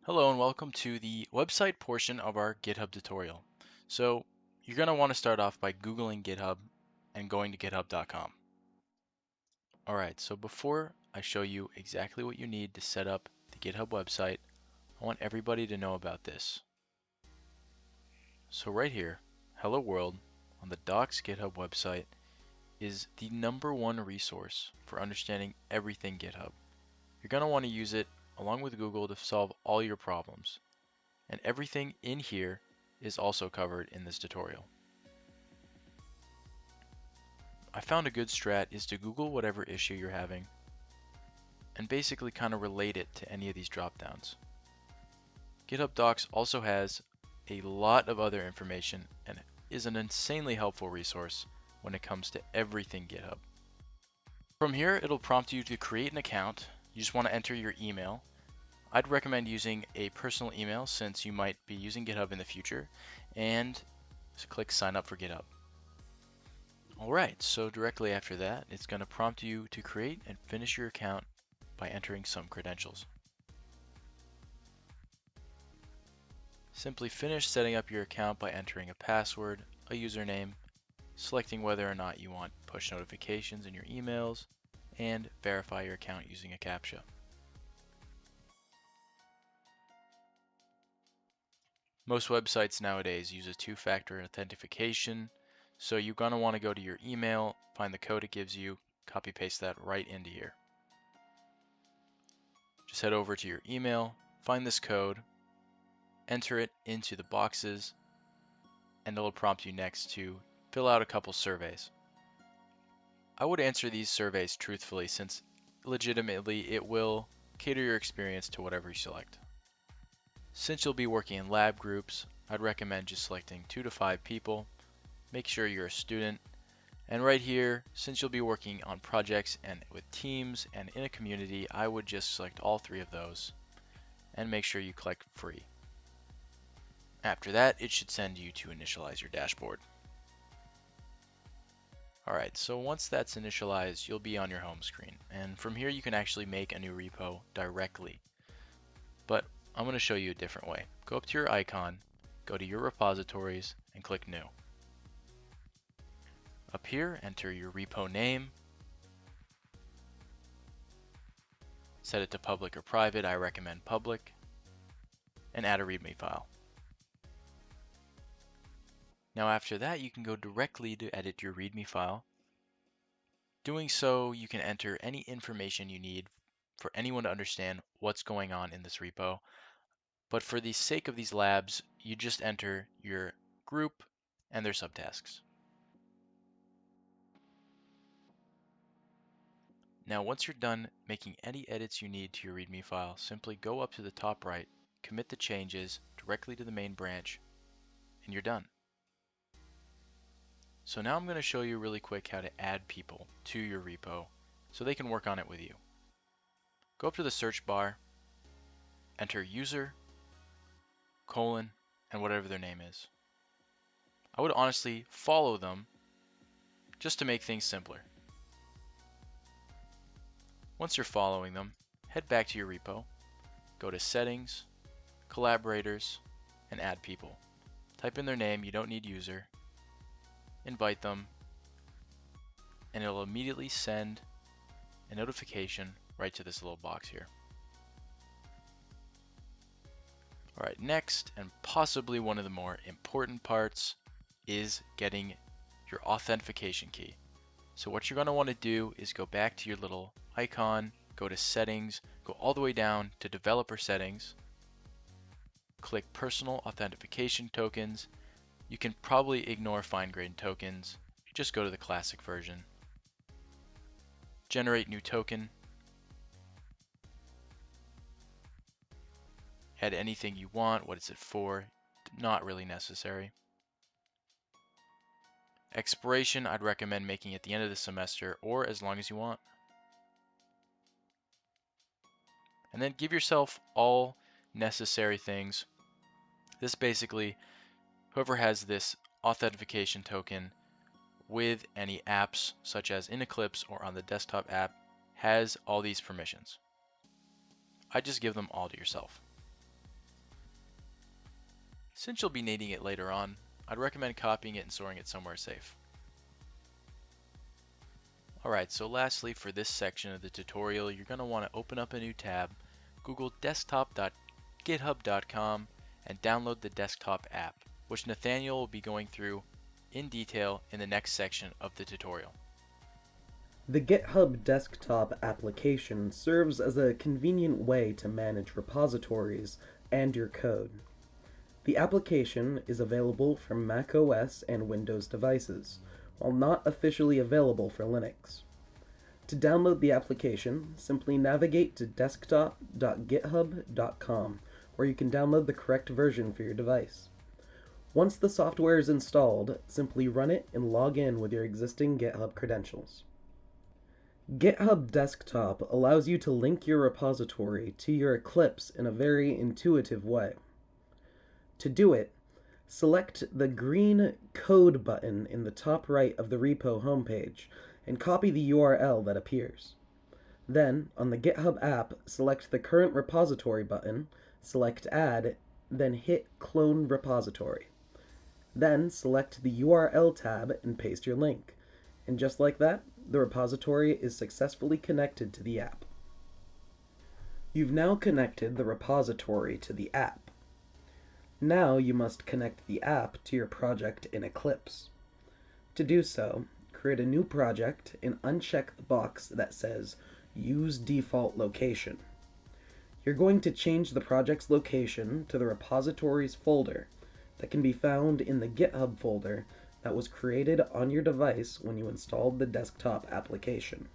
Hello and welcome to the website portion of our GitHub tutorial. So you're going to want to start off by Googling GitHub and going to github.com. Alright, so before I show you exactly what you need to set up the GitHub website, I want everybody to know about this. So right here, Hello World on the Docs GitHub website is the #1 resource for understanding everything GitHub. You're going to want to use it along with Google to solve all your problems. And everything in here is also covered in this tutorial. I found a good strat is to Google whatever issue you're having and basically kind of relate it to any of these drop downs. GitHub Docs also has a lot of other information and is an insanely helpful resource when it comes to everything GitHub. From here, it'll prompt you to create an account. You just want to enter your email. I'd recommend using a personal email since you might be using GitHub in the future, and just click sign up for GitHub. Alright, so directly after that, it's going to prompt you to create and finish your account by entering some credentials. Simply finish setting up your account by entering a password, a username, selecting whether or not you want push notifications in your emails, and verify your account using a CAPTCHA. Most websites nowadays use a two-factor authentication, so you're going to want to go to your email, find the code it gives you, copy paste that right into here. Just head over to your email, find this code, enter it into the boxes, and it'll prompt you next to fill out a couple surveys. I would answer these surveys truthfully since legitimately it will cater your experience to whatever you select. Since you'll be working in lab groups, I'd recommend just selecting 2 to 5 people. Make sure you're a student. And right here, since you'll be working on projects and with teams and in a community, I would just select all 3 of those and make sure you click free. After that, it should send you to initialize your dashboard. Alright, so once that's initialized, you'll be on your home screen. And from here, you can actually make a new repo directly. But I'm going to show you a different way. Go up to your icon, go to your repositories, and click New. Up here, enter your repo name. Set it to public or private. I recommend public. And add a README file. Now after that, you can go directly to edit your README file. Doing so, you can enter any information you need for anyone to understand what's going on in this repo. But for the sake of these labs, you just enter your group and their subtasks. Now once you're done making any edits you need to your README file, simply go up to the top right, commit the changes directly to the main branch, and you're done. So now I'm going to show you really quick how to add people to your repo so they can work on it with you. Go up to the search bar, enter user, colon, and whatever their name is. I would honestly follow them just to make things simpler. Once you're following them, head back to your repo, go to settings, collaborators, and add people. Type in their name, you don't need user, invite them, and it'll immediately send a notification right to this little box here. Alright, next, and possibly one of the more important parts, is getting your authentication key. So what you're going to want to do is go back to your little icon, go to settings, go all the way down to developer settings, click personal authentication tokens. You can probably ignore fine-grained tokens, just go to the classic version. Generate new token. Add anything you want. What is it for? Not really necessary. Expiration, I'd recommend making at the end of the semester or as long as you want. And then give yourself all necessary things. This basically, whoever has this authentication token with any apps such as in Eclipse or on the desktop app has all these permissions. I just give them all to yourself. Since you'll be needing it later on, I'd recommend copying it and storing it somewhere safe. Alright, so lastly for this section of the tutorial, you're going to want to open up a new tab, Google desktop.github.com, and download the desktop app, which Nathaniel will be going through in detail in the next section of the tutorial. The GitHub desktop application serves as a convenient way to manage repositories and your code. The application is available for macOS and Windows devices, while not officially available for Linux. To download the application, simply navigate to desktop.github.com, where you can download the correct version for your device. Once the software is installed, simply run it and log in with your existing GitHub credentials. GitHub Desktop allows you to link your repository to your Eclipse in a very intuitive way. To do it, select the green Code button in the top right of the repo homepage and copy the URL that appears. Then, on the GitHub app, select the current repository button, select Add, then hit Clone Repository. Then, select the URL tab and paste your link. And just like that, the repository is successfully connected to the app. You've now connected the repository to the app. Now you must connect the app to your project in Eclipse. To do so, create a new project and uncheck the box that says Use Default Location. You're going to change the project's location to the repositories folder that can be found in the GitHub folder that was created on your device when you installed the desktop application.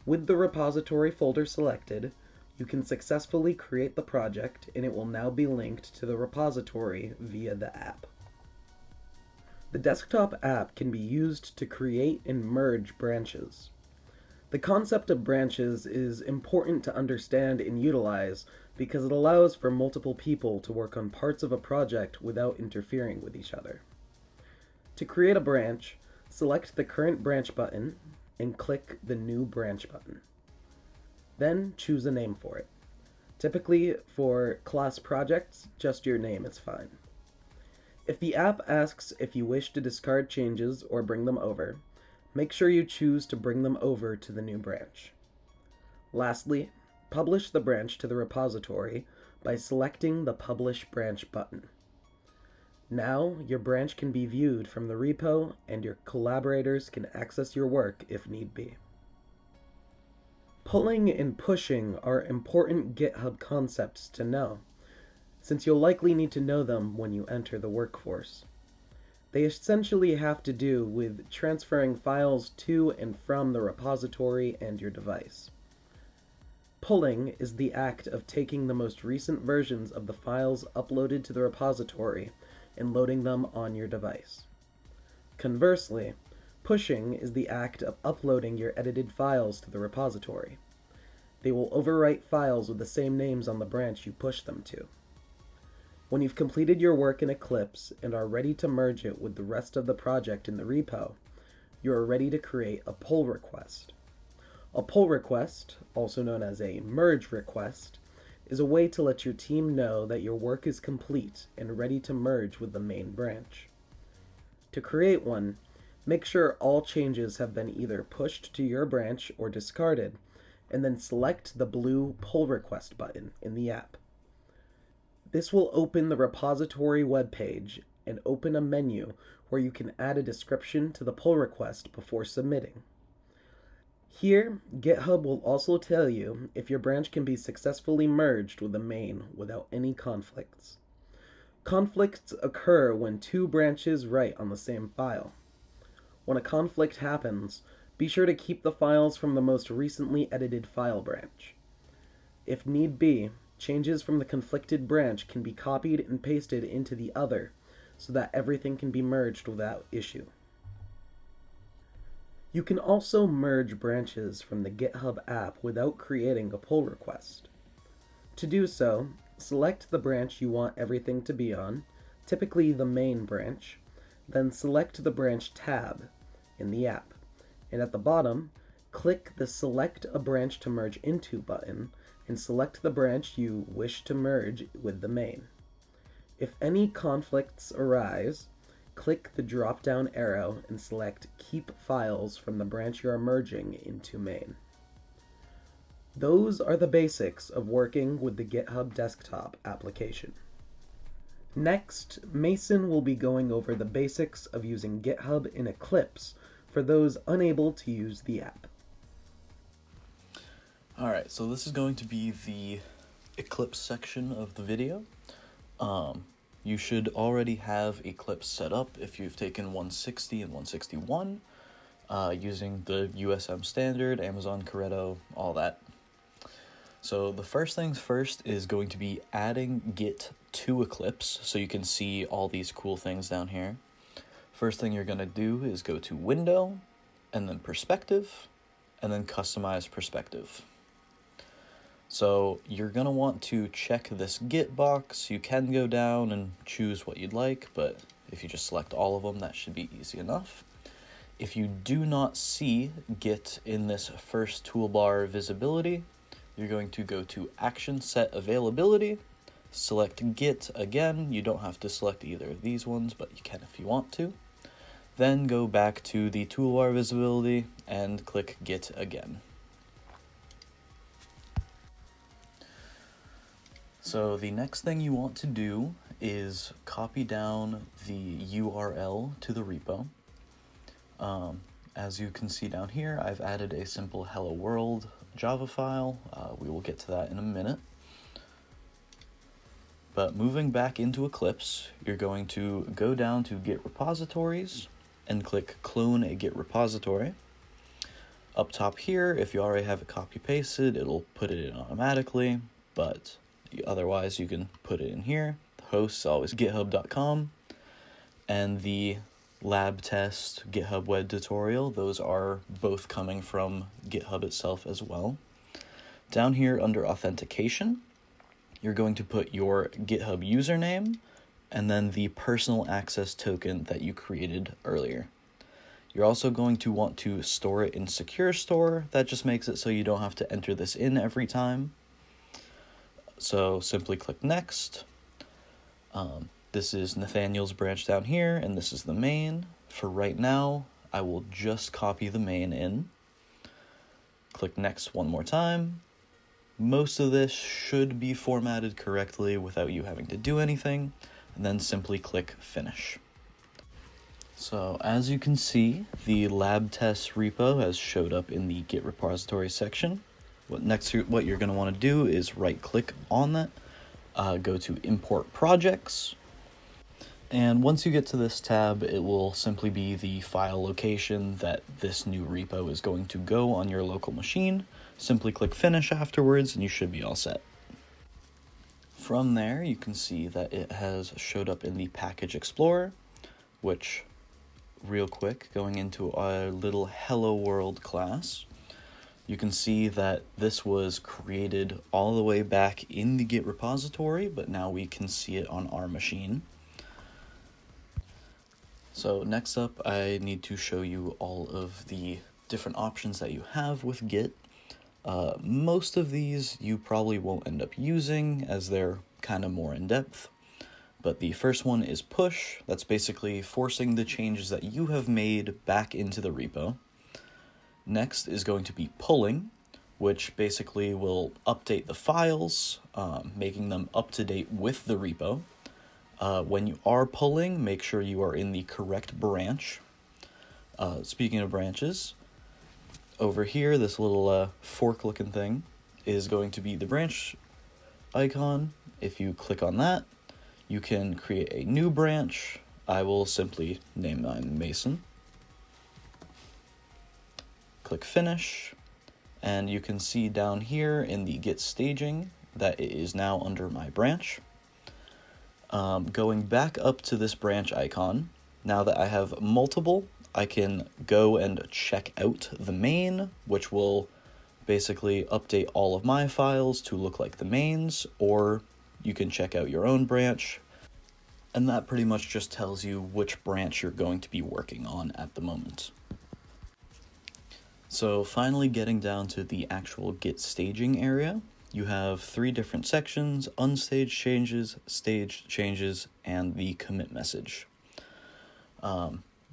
With the repository folder selected, you can successfully create the project and it will now be linked to the repository via the app. The desktop app can be used to create and merge branches. The concept of branches is important to understand and utilize because it allows for multiple people to work on parts of a project without interfering with each other. To create a branch, select the current branch button and click the new branch button. Then choose a name for it. Typically, for class projects, just your name is fine. If the app asks if you wish to discard changes or bring them over, make sure you choose to bring them over to the new branch. Lastly, publish the branch to the repository by selecting the Publish Branch button. Now, your branch can be viewed from the repo and your collaborators can access your work if need be. Pulling and pushing are important GitHub concepts to know, since you'll likely need to know them when you enter the workforce. They essentially have to do with transferring files to and from the repository and your device. Pulling is the act of taking the most recent versions of the files uploaded to the repository and loading them on your device. Conversely, pushing is the act of uploading your edited files to the repository. They will overwrite files with the same names on the branch you push them to. When you've completed your work in Eclipse and are ready to merge it with the rest of the project in the repo, you are ready to create a pull request. A pull request, also known as a merge request, is a way to let your team know that your work is complete and ready to merge with the main branch. To create one, make sure all changes have been either pushed to your branch or discarded, and then select the blue Pull Request button in the app. This will open the repository webpage and open a menu where you can add a description to the pull request before submitting. Here, GitHub will also tell you if your branch can be successfully merged with the main without any conflicts. Conflicts occur when two branches write on the same file. When a conflict happens, be sure to keep the files from the most recently edited file branch. If need be, changes from the conflicted branch can be copied and pasted into the other so that everything can be merged without issue. You can also merge branches from the GitHub app without creating a pull request. To do so, select the branch you want everything to be on, typically the main branch, then select the branch tab in the app, and at the bottom, click the Select a Branch to Merge Into button and select the branch you wish to merge with the main. If any conflicts arise, click the drop-down arrow and select Keep Files from the branch you are merging into main. Those are the basics of working with the GitHub desktop application. Next, Mason will be going over the basics of using GitHub in Eclipse for those unable to use the app. Alright, so this is going to be the Eclipse section of the video. You should already have Eclipse set up if you've taken 160 and 161 using the USM standard, Amazon Corretto, all that. So the first things first is going to be adding Git to Eclipse so you can see all these cool things down here. First thing you're going to do is go to Window, and then Perspective, and then Customize Perspective. So you're going to want to check this Git box. You can go down and choose what you'd like, but if you just select all of them, that should be easy enough. If you do not see Git in this first toolbar visibility, you're going to go to Action Set Availability, select Git again. You don't have to select either of these ones, but you can if you want to. Then go back to the toolbar visibility and click Git again. So the next thing you want to do is copy down the URL to the repo. As you can see down here, I've added a simple hello world Java file. We will get to that in a minute. But moving back into Eclipse, you're going to go down to Git repositories and click clone a Git repository. Up top here, if you already have it copy pasted, it'll put it in automatically, but otherwise you can put it in here. The host is always github.com, and the lab test GitHub web tutorial, those are both coming from GitHub itself as well. Down here under authentication, you're going to put your GitHub username and then the personal access token that you created earlier. You're also going to want to store it in Secure Store. That just makes it so you don't have to enter this in every time. So simply click Next. This is Nathaniel's branch down here, and this is the main. For right now, I will just copy the main in. Click Next one more time. Most of this should be formatted correctly without you having to do anything, and then simply click Finish. So as you can see, the lab test repo has showed up in the Git repository section. What you're going to want to do is right click on that, go to Import Projects, and once you get to this tab, it will simply be the file location that this new repo is going to go on your local machine. Simply click Finish afterwards and you should be all set. From there, you can see that it has showed up in the Package Explorer, which, real quick, going into our little Hello World class, you can see that this was created all the way back in the Git repository, but now we can see it on our machine. So next up, I need to show you all of the different options that you have with Git. Most of these you probably won't end up using as they're kind of more in-depth. But the first one is push. That's basically forcing the changes that you have made back into the repo. Next is going to be pulling, which basically will update the files, making them up to date with the repo. When you are pulling, make sure you are in the correct branch. Speaking of branches, over here, this little fork-looking thing is going to be the branch icon. If you click on that, you can create a new branch. I will simply name mine Mason. Click Finish, and you can see down here in the Git staging that it is now under my branch. Going back up to this branch icon, now that I have multiple, I can go and check out the main, which will basically update all of my files to look like the mains, or you can check out your own branch, and that pretty much just tells you which branch you're going to be working on at the moment. So finally getting down to the actual Git staging area, you have 3 different sections: unstaged changes, staged changes, and the commit message.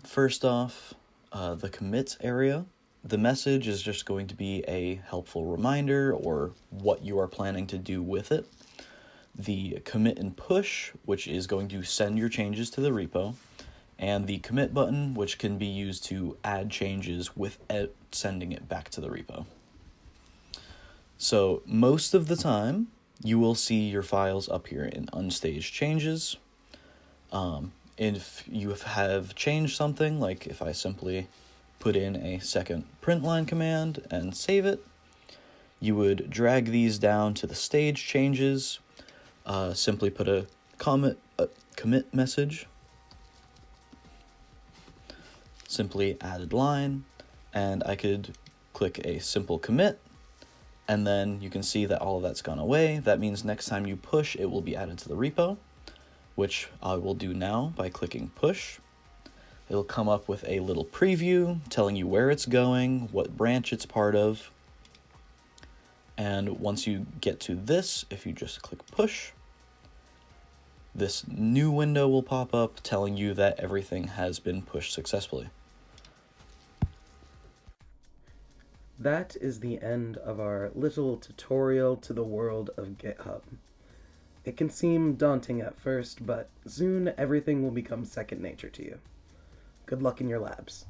First off, the commit area. The message is just going to be a helpful reminder or what you are planning to do with it. The commit and push, which is going to send your changes to the repo, and the commit button, which can be used to add changes without sending it back to the repo. So most of the time, you will see your files up here in unstaged changes. If you have changed something, like if I simply put in a second print line command and save it, you would drag these down to the stage changes, simply put a commit message, simply added line, and I could click a simple commit, and then you can see that all of that's gone away. That means next time you push, it will be added to the repo, which I will do now by clicking push. It'll come up with a little preview telling you where it's going, what branch it's part of. And once you get to this, if you just click push, this new window will pop up telling you that everything has been pushed successfully. That is the end of our little tutorial to the world of GitHub. It can seem daunting at first, but soon everything will become second nature to you. Good luck in your labs.